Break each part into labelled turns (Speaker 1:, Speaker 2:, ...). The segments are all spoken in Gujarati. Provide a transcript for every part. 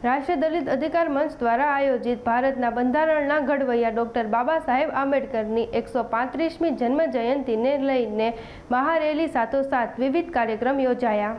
Speaker 1: રાષ્ટ્રીય દલિત અધિકાર મંચ દ્વારા આયોજિત ભારતના બંધારણના ઘડવૈયા ડૉક્ટર બાબા સાહેબ આંબેડકરની 135મી જન્મ જયંતિને લઈને મહારેલી સાથોસાથ વિવિધ કાર્યક્રમ યોજાયા।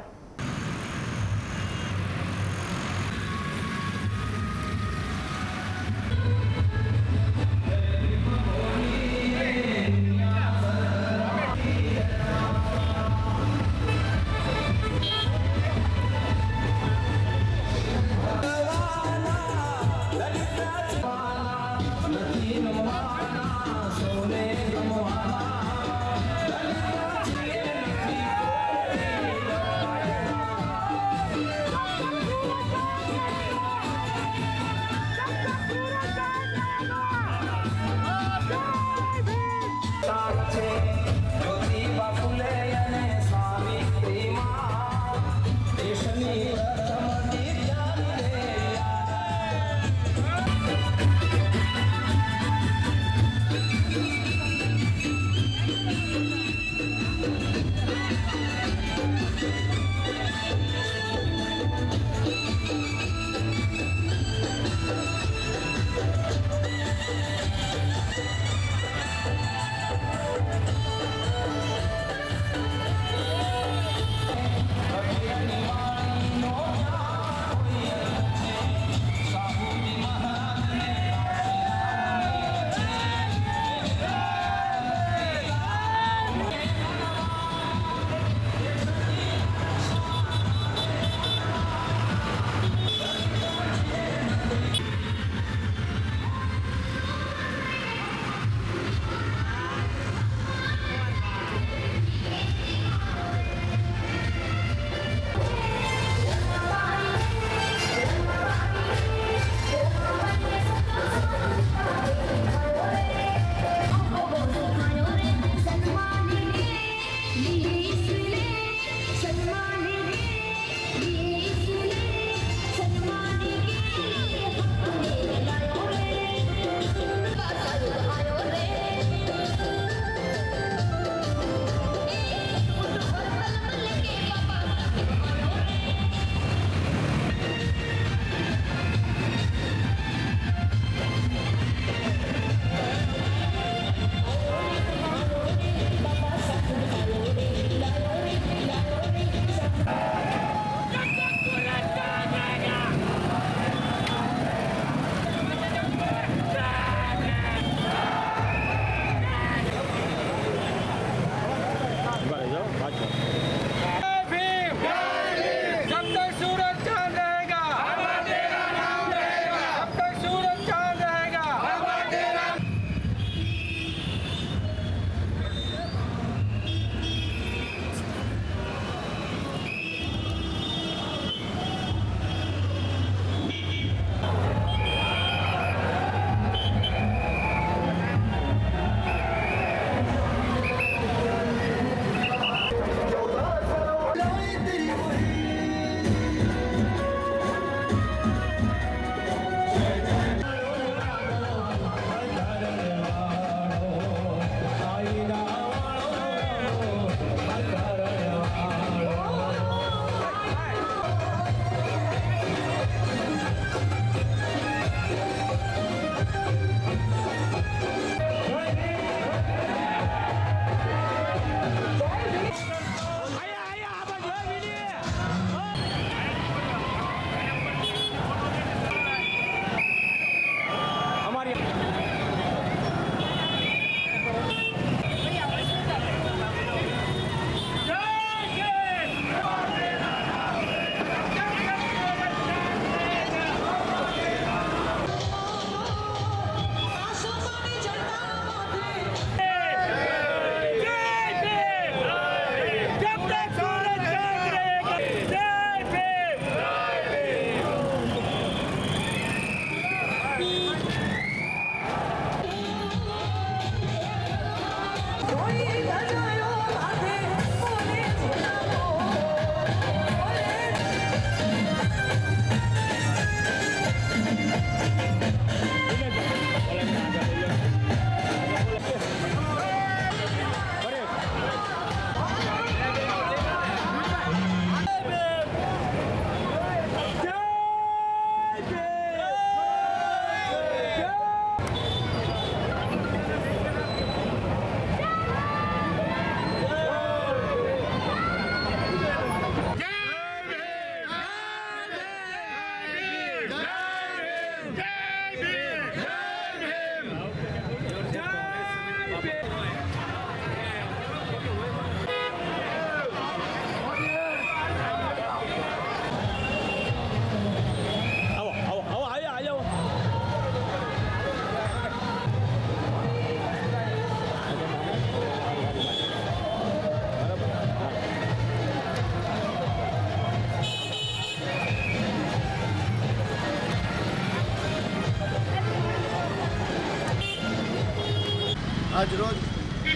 Speaker 2: આજરોજ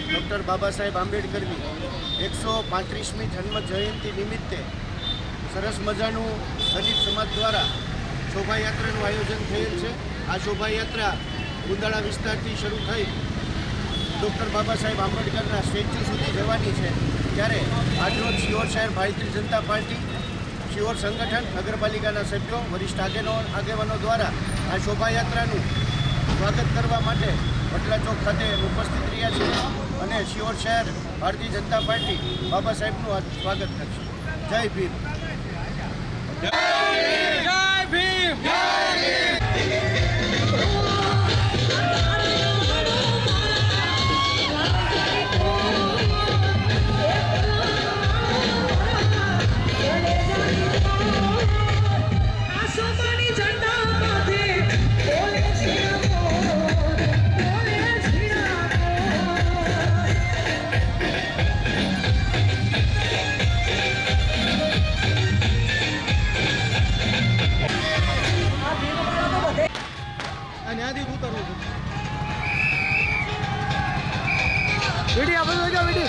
Speaker 2: ડૉક્ટર બાબા સાહેબ આંબેડકરની 135મી જન્મ જયંતિ નિમિત્તે સરસ મજાનું દલિત સમાજ દ્વારા શોભાયાત્રાનું આયોજન થયેલ છે। આ શોભાયાત્રા ગુંદાળા વિસ્તારથી શરૂ થઈ ડૉક્ટર બાબા સાહેબ આંબેડકરના સ્ટેચ્યુ સુધી જવાની છે। ત્યારે આજરોજ શિહોર શહેર ભારતીય જનતા પાર્ટી, શિહોર સંગઠન, નગરપાલિકાના સભ્યો, વરિષ્ઠ આગેવાનો દ્વારા આ શોભાયાત્રાનું સ્વાગત કરવા માટે વડલા ચોક ખાતે ઉપસ્થિત રહ્યા છે અને શિહોર શહેર ભારતીય જનતા પાર્ટી બાબા સાહેબનું સ્વાગત કરશે। જય ભીમ,
Speaker 3: જય ભીમ, જય ભીમ।
Speaker 4: वीडियो अपन हो वीडियो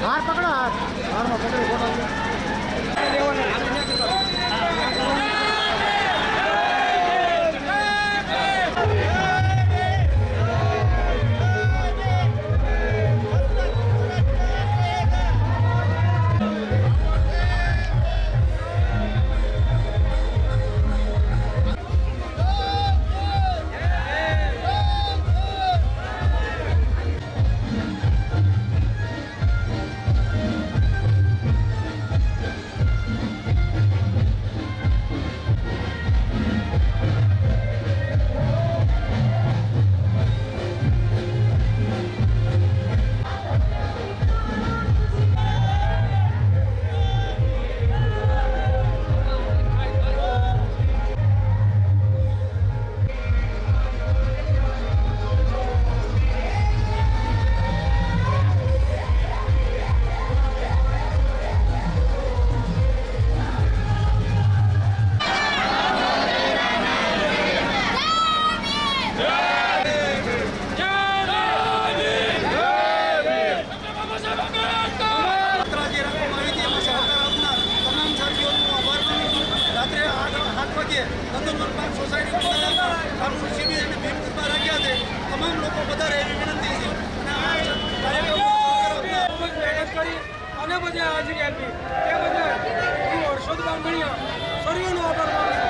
Speaker 4: हार पकड़ो, हार में पकड़ो।
Speaker 3: મને મજા હાજરી આપી તે બદલ હું હર્ષદ બામણીયા સર્વેનો આભાર માનું છું.